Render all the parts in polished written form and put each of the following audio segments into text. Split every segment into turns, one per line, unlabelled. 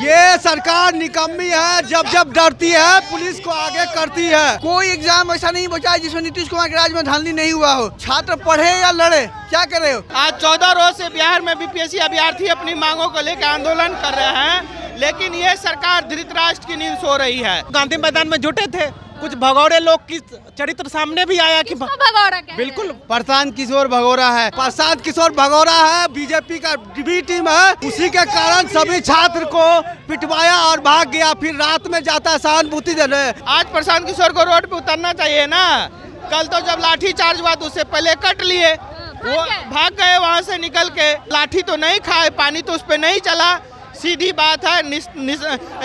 ये सरकार निकम्मी है, जब जब डरती है पुलिस को आगे करती है।
कोई एग्जाम ऐसा नहीं बचा है जिसमें नीतीश कुमार के राज में धांधली नहीं हुआ हो। छात्र पढ़े या लड़े, क्या करे हो।
आज 14 रोज से बिहार में बीपीएससी अभ्यर्थी अपनी मांगों को लेकर आंदोलन कर रहे हैं, लेकिन ये सरकार धृतराष्ट्र की नींद सो रही है।
गांधी मैदान में जुटे थे, कुछ भगौड़े लोग की चरित्र सामने भी आया कि
भगौड़ा क्या
बिल्कुल प्रशांत किशोर भगौड़ा है। प्रशांत किशोर भगौड़ा है, बीजेपी का बी टीम है। उसी के कारण सभी छात्र को पिटवाया और भाग गया, फिर रात में जाता सहानुभूति देने।
आज प्रशांत किशोर को रोड पे उतरना चाहिए ना। कल तो जब लाठी चार्ज हुआ तो उससे पहले कट लिए, वो भाग गए वहाँ से निकल के। लाठी तो नहीं खाए, पानी तो उस पर नहीं चला। सीधी बात है,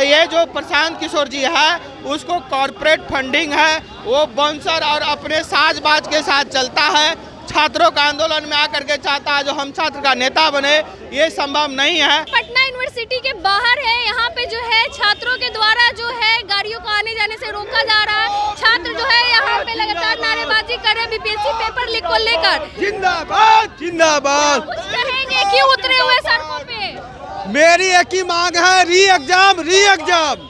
ये जो प्रशांत किशोर जी है उसको कॉर्पोरेट फंडिंग है, वो बाउंसर और अपने साजबाज के साथ चलता है। छात्रों का आंदोलन में आकर के चाहता है जो हम छात्र का नेता बने, ये संभव नहीं है।
पटना यूनिवर्सिटी के बाहर है, यहाँ पे जो है छात्रों के द्वारा जो है गाड़ियों को आने जाने से रोका जा रहा है। छात्र जो है यहाँ पे लगातार नारेबाजी कर रहे हैं बीपीएससी पेपर लीक को लेकर।
जिंदाबाद जिंदाबाद।
कुछ कहेंगे, क्यों उतरे हुए सड़कों पे?
मेरी एक ही मांग है, री एग्जाम।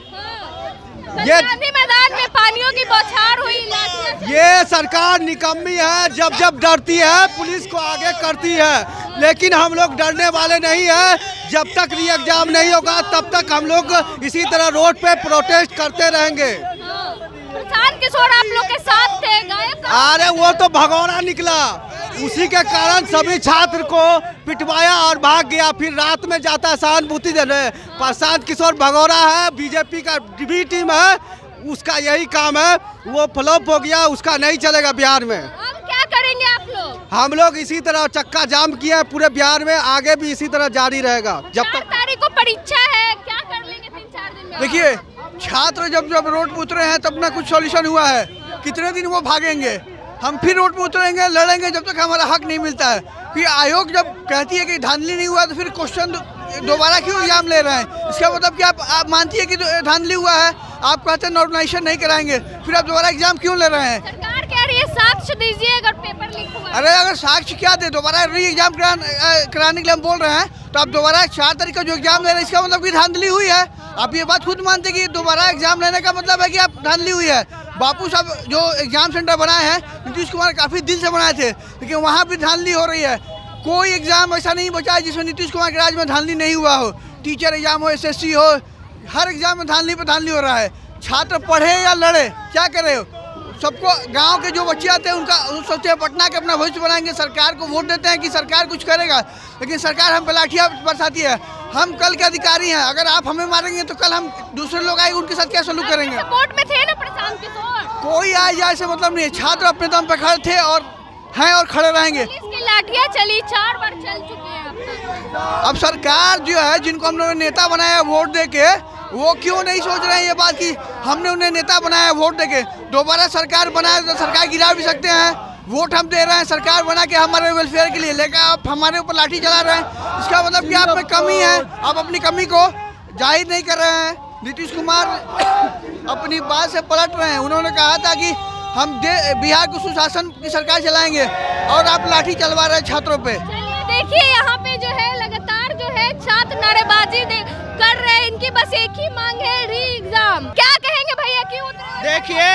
गांधी मैदान में पानियों की बौछार हुई, लाठियां चली।
ये सरकार निकम्मी है, जब जब डरती है पुलिस को आगे करती है, लेकिन हम लोग डरने वाले नहीं है। जब तक री एग्जाम नहीं होगा तब तक हम लोग इसी तरह रोड पे प्रोटेस्ट करते रहेंगे।
प्रशांत किशोर आप लोग के साथ थे, गायब।
अरे वो तो भगौड़ा निकला, उसी के कारण सभी छात्र को पिटवाया और भाग गया, फिर रात में जाता सहानुभूति देने। प्रशांत किशोर भगौड़ा है, बीजेपी का बी टीम है, उसका यही काम है। वो फ्लॉप हो गया, उसका नहीं चलेगा बिहार में।
अब क्या करेंगे आप लोग?
हम लोग इसी तरह चक्का जाम किया है पूरे बिहार में, आगे भी इसी तरह जारी रहेगा। जब
4
तक
तारीख को परीक्षा है, क्या कर लेंगे 3-4 दिन में?
देखिए, छात्र जब जब रोड पे उतरे हैं तब ना कुछ सॉल्यूशन हुआ है। कितने दिन वो भागेंगे, हम फिर रोड पे उतरेंगे, लड़ेंगे जब तक हमारा हक नहीं मिलता है। फिर आयोग जब कहती है कि धांधली नहीं हुआ तो फिर क्वेश्चन दोबारा क्यों एग्जाम ले रहे हैं? इसका मतलब कि आप मानती है कि धांधली हुआ है, आप कहते हैं नॉर्मलाइजेशन नहीं कराएंगे, फिर आप दोबारा एग्जाम क्यों ले रहे हैं?
सरकार कह रही है साक्ष्य दीजिए अगर पेपर लीक हुआ।
अरे अगर साक्ष्य क्या दे, दोबारा री एग्जाम कराने के लिए हम बोल रहे हैं, तो आप दोबारा 4 तारीख का जो एग्जाम ले रहे हैं इसका मतलब कि धांधली हुई है। आप ये बात खुद मानते कि दोबारा एग्जाम लेने का मतलब है कि आप धांधली हुई है। बापू साहब जो एग्जाम सेंटर बनाए हैं नीतीश कुमार काफ़ी दिल से बनाए थे, लेकिन वहाँ भी धांधली हो रही है। कोई एग्जाम ऐसा नहीं बचा है जिसमें नीतीश कुमार के राज में धांधली नहीं हुआ हो। टीचर एग्जाम हो, SSC हो, हर एग्जाम में धांधली पे धांधली हो रहा है। छात्र पढ़े या लड़े, क्या करे हो। सबको गांव के जो बच्चे आते हैं उनका सोचते हैं पटना के अपना भविष्य बनाएंगे, सरकार को वोट देते हैं कि सरकार कुछ करेगा, लेकिन सरकार हम पे लाठियाँ बरसाती है। हम कल के अधिकारी हैं, अगर आप हमें मारेंगे तो कल हम दूसरे लोग आएंगे उनके साथ क्या सलूक करेंगे।
सपोर्ट में थे ना प्रशांत किशोर।
कोई आए जाए से मतलब नहीं है, छात्र अपने दम पे खड़े थे और हैं और खड़े रहेंगे।
पुलिस की लाठियां चली, 4 बार चल चुकी है अब तक।
अब सरकार जो है जिनको हम लोगों ने नेता बनाया वोट दे के, वो क्यों नहीं सोच रहे हैं ये बात कि हमने उन्हें नेता बनाया वोट दे के, दोबारा सरकार बनाए तो सरकार गिरा भी सकते हैं। वोट हम दे रहे हैं सरकार बना के हमारे वेलफेयर के लिए, लेकिन आप हमारे ऊपर लाठी चला रहे हैं। इसका मतलब कि आप में कमी है, आप अपनी कमी को जाहिर नहीं कर रहे हैं। नीतीश कुमार अपनी बात से पलट रहे हैं। उन्होंने कहा था कि हम बिहार को सुशासन की सरकार चलाएंगे और आप लाठी चलवा रहे हैं छात्रों पे।
देखिए यहाँ पे जो है लगातार जो है छात्र नारेबाजी कर रहे हैं, इनकी बस एक ही मांग है, री एग्जाम। क्या कहेंगे भैया, क्यों?
देखिए,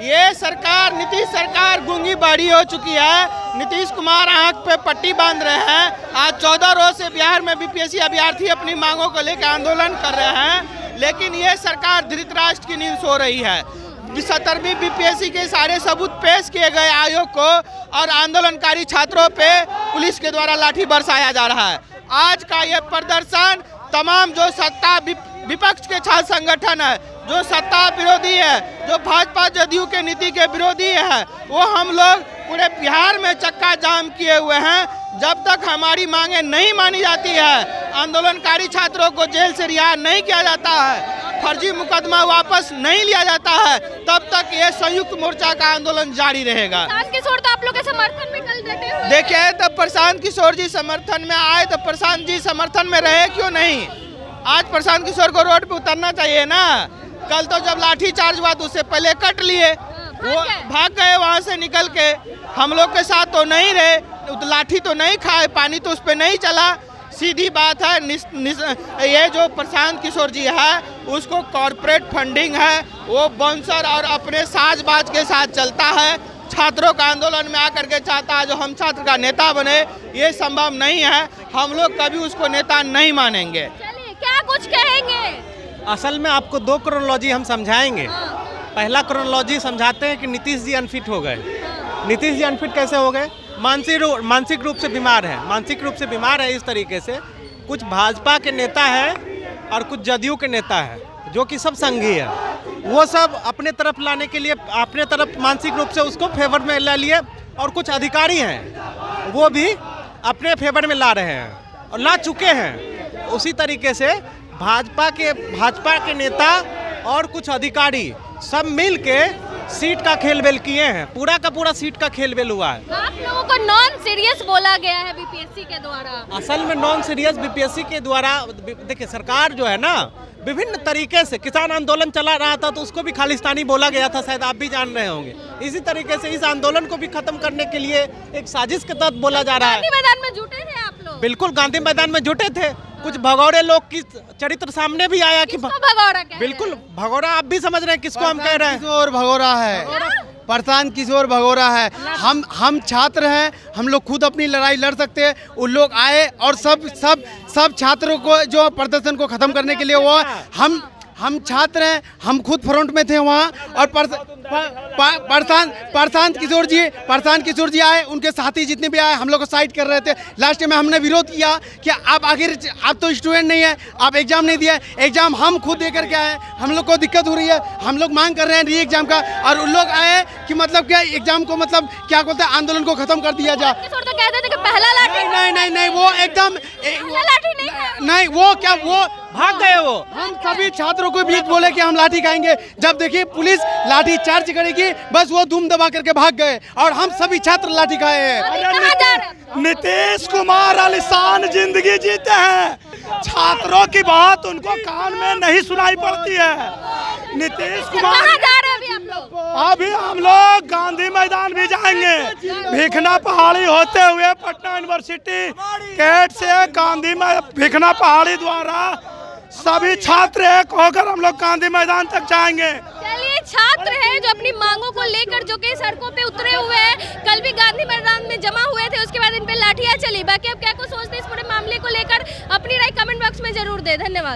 ये सरकार, नीतीश सरकार गूंगी बाड़ी हो चुकी है। नीतीश कुमार आंख पे पट्टी बांध रहे हैं। आज 14 रोज से बिहार में बीपीएससी अभ्यर्थी अपनी मांगों को लेकर आंदोलन कर रहे हैं, लेकिन ये सरकार धृतराष्ट्र की नींद सो रही है। 17वीं बीपीएससी के सारे सबूत पेश किए गए आयोग को, और आंदोलनकारी छात्रों पे पुलिस के द्वारा लाठी बरसाया जा रहा है। आज का ये प्रदर्शन तमाम जो सत्ता विपक्ष के छात्र संगठन है, जो सत्ता विरोधी है, जो भाजपा जदयू के नीति के विरोधी है, वो हम लोग पूरे बिहार में चक्का जाम किए हुए हैं। जब तक हमारी मांगे नहीं मानी जाती है, आंदोलनकारी छात्रों को जेल से रिहा नहीं किया जाता है, फर्जी मुकदमा वापस नहीं लिया जाता है, तब तक ये संयुक्त मोर्चा का आंदोलन जारी रहेगा।
प्रशांत किशोर तो आप लोग के समर्थन में कल डटे हुए।
देखिए, तब प्रशांत किशोर जी समर्थन में आए तो प्रशांत जी समर्थन में रहे क्यों नहीं? आज प्रशांत किशोर को रोड पे उतरना चाहिए ना। कल तो जब लाठी चार्ज हुआ तो उससे पहले कट लिए, वो भाग गए वहाँ से निकल के। हम लोग के साथ तो नहीं रहे, लाठी तो नहीं खाए, पानी तो उस पर नहीं चला। सीधी बात है। ये जो प्रशांत किशोर जी है उसको कॉरपोरेट फंडिंग है, वो बाउंसर और अपने साजबाज के साथ चलता है। छात्रों का आंदोलन में आकर के चाहता है जो हम छात्र का नेता बने, ये संभव नहीं है। हम लोग कभी उसको नेता नहीं मानेंगे।
चलिए, क्या कुछ कहेंगे?
असल में आपको 2 क्रोनोलॉजी हम समझाएंगे। पहला क्रोनोलॉजी समझाते हैं कि नीतीश जी अनफिट हो गए। नीतीश जी अनफिट कैसे हो गए? मानसिक रूप से बीमार है। मानसिक रूप से बीमार है इस तरीके से, कुछ भाजपा के नेता हैं और कुछ जदयू के नेता हैं जो कि सब संघी है, वो सब अपने तरफ लाने के लिए अपने तरफ मानसिक रूप से उसको फेवर में ला लिए, और कुछ अधिकारी हैं वो भी अपने फेवर में ला रहे हैं और ला चुके हैं। उसी तरीके से भाजपा के नेता और कुछ अधिकारी सब मिल के सीट का खेलबेल किए हैं। पूरा का पूरा सीट का खेलबेल हुआ है।
आप लोगों को नॉन सीरियस बोला गया है बीपीएससी के द्वारा।
असल में नॉन सीरियस बीपीएससी के द्वारा, देखिए सरकार जो है ना विभिन्न तरीके से, किसान आंदोलन चला रहा था तो उसको भी खालिस्तानी बोला गया था, शायद आप भी जान रहे होंगे। इसी तरीके से इस आंदोलन को भी खत्म करने के लिए एक साजिश के तहत बोला जा रहा है।
गांधी मैदान में जुटे थे आप लोग?
बिल्कुल, गांधी मैदान में जुटे थे। कुछ भगौड़े लोग की चरित्र सामने भी आया कि
भगौड़ा कह रहे हैं?
बिल्कुल भगौड़ा, आप भी समझ रहे हैं किसको हम कह रहे हैं।
किशोर भगोरा है, प्रशांत किशोर भगोरा है। हम छात्र हैं, हम लोग खुद अपनी लड़ाई लड़ सकते हैं। उन लोग आए और सब छात्रों को जो प्रदर्शन को खत्म करने के लिए वो हम छात्र हैं, हम खुद फ्रंट में थे वहाँ। और प्रशांत किशोर जी आए, उनके साथी जितने भी आए हम लोग को साइड कर रहे थे। लास्ट में हमने विरोध किया कि आप आखिर आप तो स्टूडेंट नहीं है, आप एग्जाम नहीं दिया। एग्जाम हम खुद दे करके आए, हम लोग को दिक्कत हो रही है, हम लोग मांग कर रहे हैं री एग्जाम का। और उन लोग आए कि मतलब क्या एग्जाम को मतलब क्या बोलते हैं, आंदोलन को खत्म कर दिया जाए।
किशोर तो कहते थे कि पहला लाठी
नहीं, वो एकदम
पहला लाठी नहीं है।
नहीं, वो क्या, वो
भाग गए वो।
हम सभी छात्रों को बीच बोले कि हम लाठी खाएंगे। जब देखिए पुलिस लाठी चार्ज करेगी, बस वो धूम दबा करके भाग गए और हम सभी छात्र लाठी खाए हैं।
अभी कहाँ जा रहे हैं?
नीतीश कुमार आलिशान जिंदगी जीते हैं, छात्रों की बात उनको कान में नहीं सुनाई पड़ती है। नीतीश कुमार,
कहाँ जा रहे हैं अभी आप लोग?
अभी हम लोग गांधी मैदान भी जाएंगे। भिखना पहाड़ी होते हुए पटना यूनिवर्सिटी गेट से भिखना पहाड़ी द्वारा सभी छात्र एक होकर हम लोग गांधी मैदान तक जाएंगे।
चलिए, छात्र हैं जो अपनी मांगों को लेकर जो कि सड़कों पे उतरे हुए हैं, कल भी गांधी मैदान में जमा हुए थे, उसके बाद इन पे लाठियां चली। बाकी अब क्या कुछ सोचते हैं इस पूरे मामले को लेकर, अपनी राय कमेंट बॉक्स में जरूर दें। धन्यवाद।